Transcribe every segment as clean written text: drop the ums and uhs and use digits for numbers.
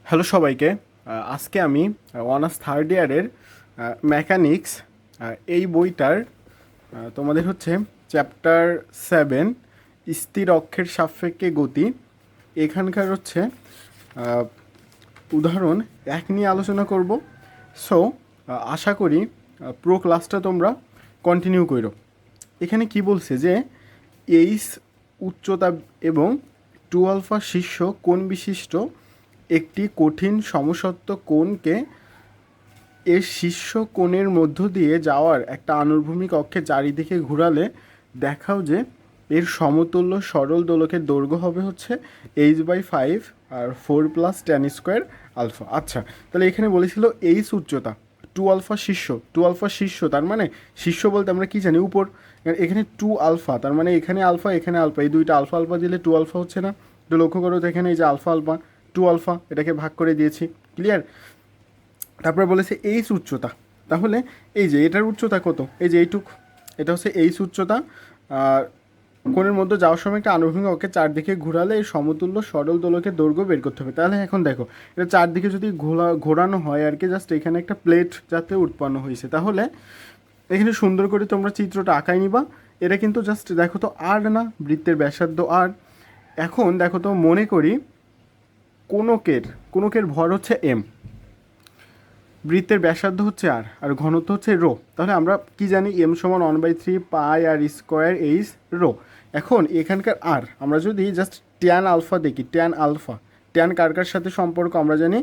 Hello সবাইকে। আজকে আমি অনার্স থার্ড ইয়ারের মেকানিক্স এই বইটার তোমাদের হচ্ছে চ্যাপ্টার 7 স্থির অক্ষের সাপেক্ষে গতি এখানকার হচ্ছে আহ, উদাহরণ 1 নিয়ে আলোচনা করব। সো আশা করি পুরো ক্লাসটা তোমরা কন্টিনিউ করো। এখানে কি বলছে যে এইচ উচ্চতা এবং 2 আলফা শীর্ষ কোণ বিশিষ্ট একটি কঠিন সমসত্ব কোণকে এর শীর্ষ কোণের মধ্য দিয়ে যাওয়ার একটা আনুভূমিক অক্ষের চারিদিকে ঘোরালে দেখাও যে এর সমতুল্য সরল দোলকের দৈর্ঘ্য হবে হচ্ছে h/5 আর 4 + tan² আলফা। আচ্ছা, তাহলে এখানে বলেছিল এইচ উচ্চতা, 2 আলফা শীর্ষ, 2 আলফা শীর্ষ তার মানে শীর্ষ বলতে আমরা কি জানি উপর। এখানে 2 আলফা তার মানে এখানে আলফা এখানে আলফা, এই দুইটা আলফা আলফা দিলে 2 আলফা হচ্ছে না? তো লক্ষ্য করো তো এখানে এই যে আলফা আলফা 2 আলফা এটাকে ভাগ করে দিয়েছি, ক্লিয়ার। তারপরে বলেছে এইচ উচ্চতা, তাহলে এই যে এটার উচ্চতা কত, এই যে এইটুক, এটা হচ্ছে এইচ উচ্চতা। আর কোণের মধ্যে যাওয়ার সময় একটা আনুভূমিক অক্ষের চারদিকে ঘোরালে এই সমতুল্য সরল দোলকের দৈর্ঘ্য বের করতে হবে। তাহলে এখন দেখো এটা চারদিকে যদি ঘোরানো হয় আর কি, জাস্ট এখানে একটা প্লেট যাতে উৎপন্ন হয়েছে, তাহলে এখানে সুন্দর করে তোমরা চিত্রটা আঁকাই নিবা। এটা কিন্তু জাস্ট দেখো তো আর না, বৃত্তের ব্যাসার্ধ আর। এখন দেখো তো মনে করি কোনকের ভর হচ্ছে এম, বৃত্তের ব্যাসার্ধ হচ্ছে আর আর ঘনত্ব হচ্ছে রো। তাহলে আমরা কি জানি m=1/3 πr² এখন এখানকার আর আমরা যদি জাস্ট ট্যান আলফা দেখি, ট্যান আলফা, ট্যান কার কার সাথে সম্পর্ক আমরা জানি,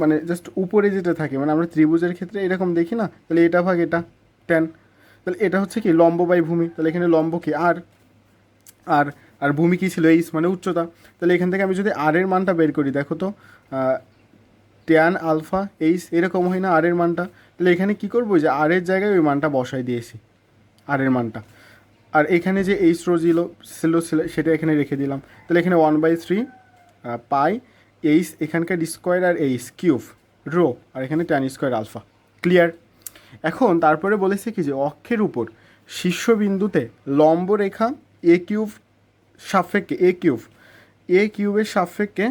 মানে জাস্ট উপরে যেটা থাকে, মানে আমরা ত্রিভুজের ক্ষেত্রে এরকম দেখি না, তাহলে এটা ভাগ এটা ট্যান, তাহলে এটা হচ্ছে কি লম্ব বাই ভূমি, তাহলে এখানে লম্ব কি আর, আর আর ভূমি কী ছিল এইচ মানে উচ্চতা। তাহলে এখান থেকে আমি যদি আর এর মানটা বের করি, দেখো তো ট্যান আলফা এইচ এরকম হয় না আর এর মানটা, তাহলে এখানে কী করবো, যে আর এর জায়গায় ওই মানটা বসাই দিয়েছি, আর এর মানটা। আর এখানে যে এইচ রো ছিল সেটা এখানে রেখে দিলাম, তাহলে এখানে 1/3 এইচ এখানকার স্কোয়ার আর এইচ কিউব রো, আর এখানে ট্যান² আলফা, ক্লিয়ার। এখন তারপরে বলেছে কি যে অক্ষের উপর শীর্ষবিন্দুতে লম্ব রেখা এ কিউবের সাপেক্ষে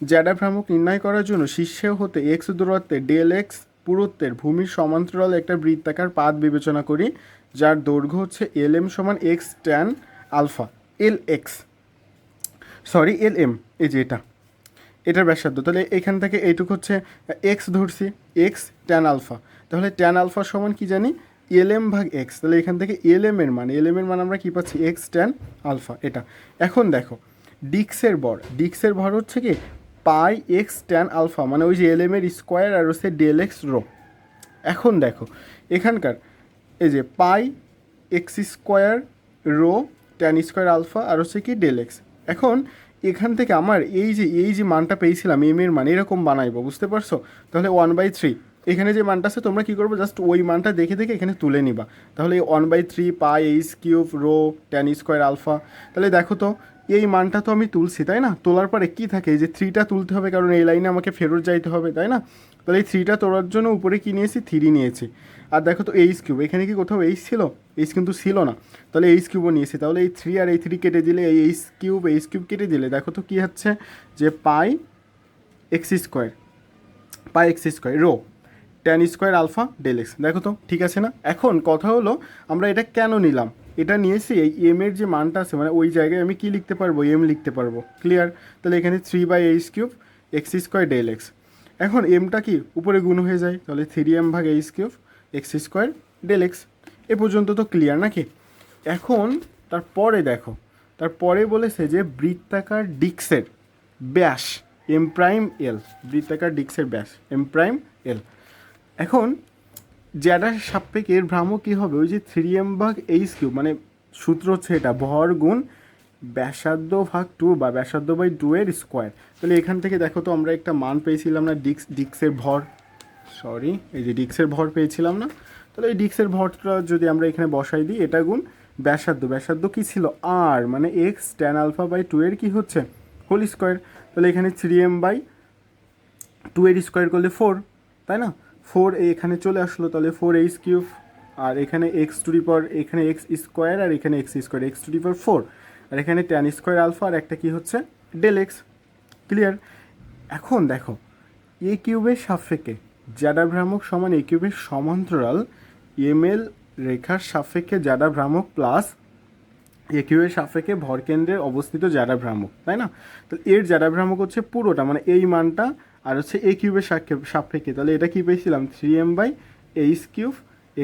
জ্যাডা ভ্রামক নির্ণয় করার জন্য শীর্ষে হতে এক্স দূরত্বে ডেল এক্স পুরুত্বের ভূমির সমান্তরাল একটা বৃত্তাকার পাত বিবেচনা করি, যার দৈর্ঘ্য হচ্ছে LM = x tan alpha, LM, এই যে এটার ব্যাসার্ধ। তাহলে এখান থেকে এইটুকু হচ্ছে এক্স ধরছি, এক্স ট্যান আলফা, তাহলে ট্যান আলফা সমান কি জানি LM/x, তাহলে এখান থেকে LM এর মান আমরা কি পাচ্ছি এক্স ট্যান আলফা এটা। এখন দেখো ডিক্সের ভর হচ্ছে কি πx tan আলফা, মানে ওই যে LM এর স্কোয়ার আর হচ্ছে ডেল এক্স রো। এখন দেখো এখানকার এই যে πx² রো tan² আলফা আর হচ্ছে কি ডেল এক্স। এখন এখান থেকে আমার এই যে মানটা পেয়েছিলাম এম এর মান এরকম বানাইবো, বুঝতে পারছো? তাহলে 1/3 এখানে যে মানটা আছে তোমরা কী করবো, জাস্ট ওই মানটা দেখে দেখে এখানে তুলে নিবা। তাহলে 1/3 πh³ রো tan² আলফা, তাহলে দেখো তো এই মানটা তো আমি তুলছি তাই না, তোলার পরে কি থাকে, এই যে 3টা তুলতে হবে কারণ এই লাইনে আমাকে ফেরত যাইতে হবে তাই না। তাহলে এই 3টা তোলার জন্য উপরে কি নিয়েছি 3 নিয়েছি। আর দেখো তো h³ এখানে কি কোথাও এইচ ছিল, এইচ কিন্তু ছিল না, তাহলে h³ নিয়েছি। তাহলে এই 3 আর এই 3 কেটে দিলে এই h³ কেটে দিলে দেখো তো কী হচ্ছে যে πx² rho tan² alpha del x. দেখো তো ঠিক আছে না? এখন কথা হলো আমরা এটা কেন নিলাম, এটা নিয়েছি এই এম এর যে মানটা আছে মানে ওই জায়গায় আমি কি লিখতে পারবো, এম লিখতে পারবো, ক্লিয়ার। তাহলে এখানে 3/h³ x² ডেল এক্স। এখন এমটা কি উপরে গুণ হয়ে যায়, তাহলে 3m/h³ x² ডেল এক্স। এ পর্যন্ত তো ক্লিয়ার নাকি? এখন তারপরে বলেছে যে বৃত্তাকার ডিস্কের ব্যাস M'(L), বৃত্তাকার ডিস্কের ব্যাস M'(L). এখন জ্যাডার সাপেক্ষে এর ভ্রামক কী হবে, ওই যে 3m/h³, মানে সূত্র হচ্ছে এটা ভর গুণ ব্যাসার্ধ ভাগ 2 বা ব্যাসার্ধ/2 এর স্কোয়ার। তাহলে এখান থেকে দেখো তো আমরা একটা মান পেয়েছিলাম না ডিস্কের ভর, এই যে ডিস্কের ভর পেয়েছিলাম না, তাহলে এই ডিস্কের ভরটা যদি আমরা এখানে বসাই দিই, এটা গুণ ব্যাসার্ধ কী ছিল আর, মানে এক্স ট্যান আলফা/2 এর কী হচ্ছে হোল স্কোয়ার। তাহলে এখানে 3m/2 এর স্কোয়ার করলে 4, তাই না, 4 এখানে চলে আসলো, তাহলে 4h³ আর এখানে এখানে x² আর এখানে x², 4 আর এখানে tan² আলফা আর একটা কি হচ্ছে ডেল এক্স, ক্লিয়ার। এখন দেখো এ কিউবের সাপেক্ষে জ্যাডা ভ্রামক সমান এ কিউবের সমান্তরাল এমএল রেখার সাপেক্ষে জ্যাডা ভ্রামক প্লাস এ কিউবের সাপেক্ষে ভরকেন্দ্রে অবস্থিত জ্যাডা ভ্রামক, তাই না? তো এর জ্যাডা ভ্রামক হচ্ছে পুরোটা, মানে এই মানটা, আর হচ্ছে এ কিউবের সাপেক্ষে, তাহলে এটা কি পেয়েছিলাম 3m/h³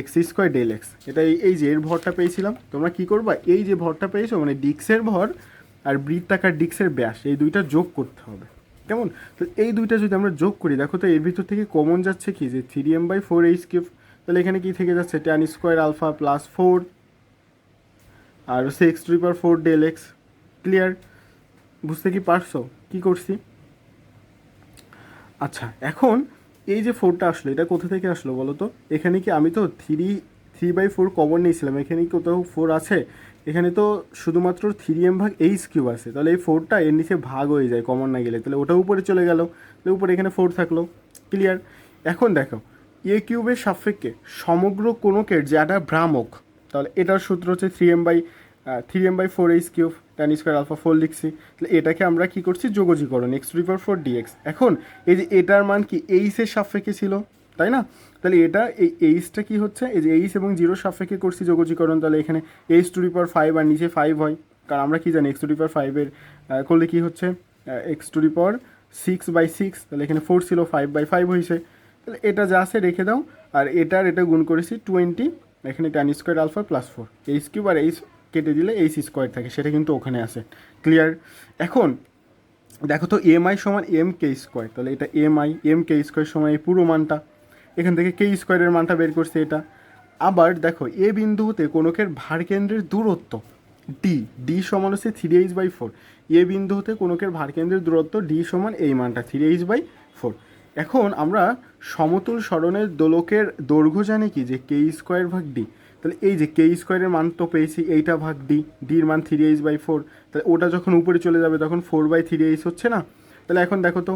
x² ডেল এক্স। এটা এই যে এর ভরটা পেয়েছিলাম। তোমরা কি করবা, এই যে ভরটা পেয়েছো মানে ডিক্সের ভর আর বৃত্তাকার ডিক্সের ব্যাস, এই দুইটা যোগ করতে হবে, কেমন? তো এই দুইটা যদি আমরা যোগ করি, দেখো তো এর ভিতর থেকে কমন যাচ্ছে কি যে 3m/4h³, তাহলে এখানে কি থেকে যাচ্ছে tan² আলফা প্লাস 4 আর হচ্ছে x⁴ ডেল এক্স। ক্লিয়ার? বুঝতে কি পারছো কি করছি? আচ্ছা, এখন এই যে 4টা আসলো, এটা কোথা থেকে আসলো বলো তো? এখানে কি আমি তো 3/4 কমন নিয়েছিলাম, এখানে কি কোথাও 4 আছে? এখানে তো শুধুমাত্র 3m/h³ আছে, তাহলে এই 4টা এর নিচে ভাগ হয়ে যায় কমন না গেলে, তাহলে ওটা উপরে চলে গেল, তাহলে উপরে এখানে 4 থাকলো। ক্লিয়ার? এখন দেখো এ কিউবের সাপেক্ষে সমগ্র কোণকের জ্যাডা ভ্রামক, তাহলে এটার সূত্র হচ্ছে 3m/4h³ tan² আলফা 4 লিখছি, তাহলে এটাকে আমরা কি করছি যোগজীকরণ x⁴ dx। এখন এই যে এটার মান কি এইচের সাপেক্ষে ছিল, তাই না? তাহলে এটা এই এইচটা কি হচ্ছে, এই যে এইচ এবং 0 সাপেক্ষে করছি যোগজীকরণ, তাহলে এখানে h⁵ আর নিচে 5 হয়, কারণ আমরা কি জানি x⁵ এর করলে কি হচ্ছে x⁶/6, তাহলে এখানে 4 ছিল 5/5 হয়েছে, তাহলে এটা যা আছে রেখে দাও, আর এটা গুণ করেছি 20, এখানে tan² আলফা প্লাস 4, h³ আর এইচ কেটে দিলে h² থাকে, সেটা কিন্তু ওখানে আছে। ক্লিয়ার? এখন দেখো তো mi সমান mk², তাহলে এটা mk² সমান এই পুরো মানটা, এখান থেকে k² এর মানটা বের করছে এটা। আবার দেখো এ বিন্দু হতে কোণকের ভারকেন্দ্রের দূরত্ব ডি সমান হচ্ছে 3h/4, এ বিন্দু হতে কোণকের ভারকেন্দ্রের দূরত্ব ডি সমান এই মানটা 3h/4। এখন আমরা সমতুল সরণের দোলকের দৈর্ঘ্য জানি কি যে k²/d, তাহলে এই যে k² এর মান তো পেয়েছি, এইটা ভাগ ডির মান 3h/4, তাহলে ওটা যখন উপরে চলে যাবে তখন 4/3h হচ্ছে না? তাহলে এখন দেখো তো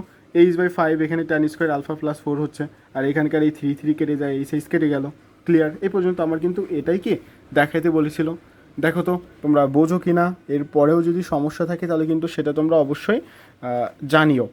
h/5, এখানে tan² আলফা প্লাস 4 হচ্ছে, আর এখানকার এই 3 কেটে যায়, h কেটে গেল। ক্লিয়ার? এই পর্যন্ত আমার কিন্তু এটাই কি দেখাইতে বলেছিল। দেখো তো তোমরা বোঝো কি না, এর পরেও যদি সমস্যা থাকে তাহলে কিন্তু সেটা তোমরা অবশ্যই জানিও।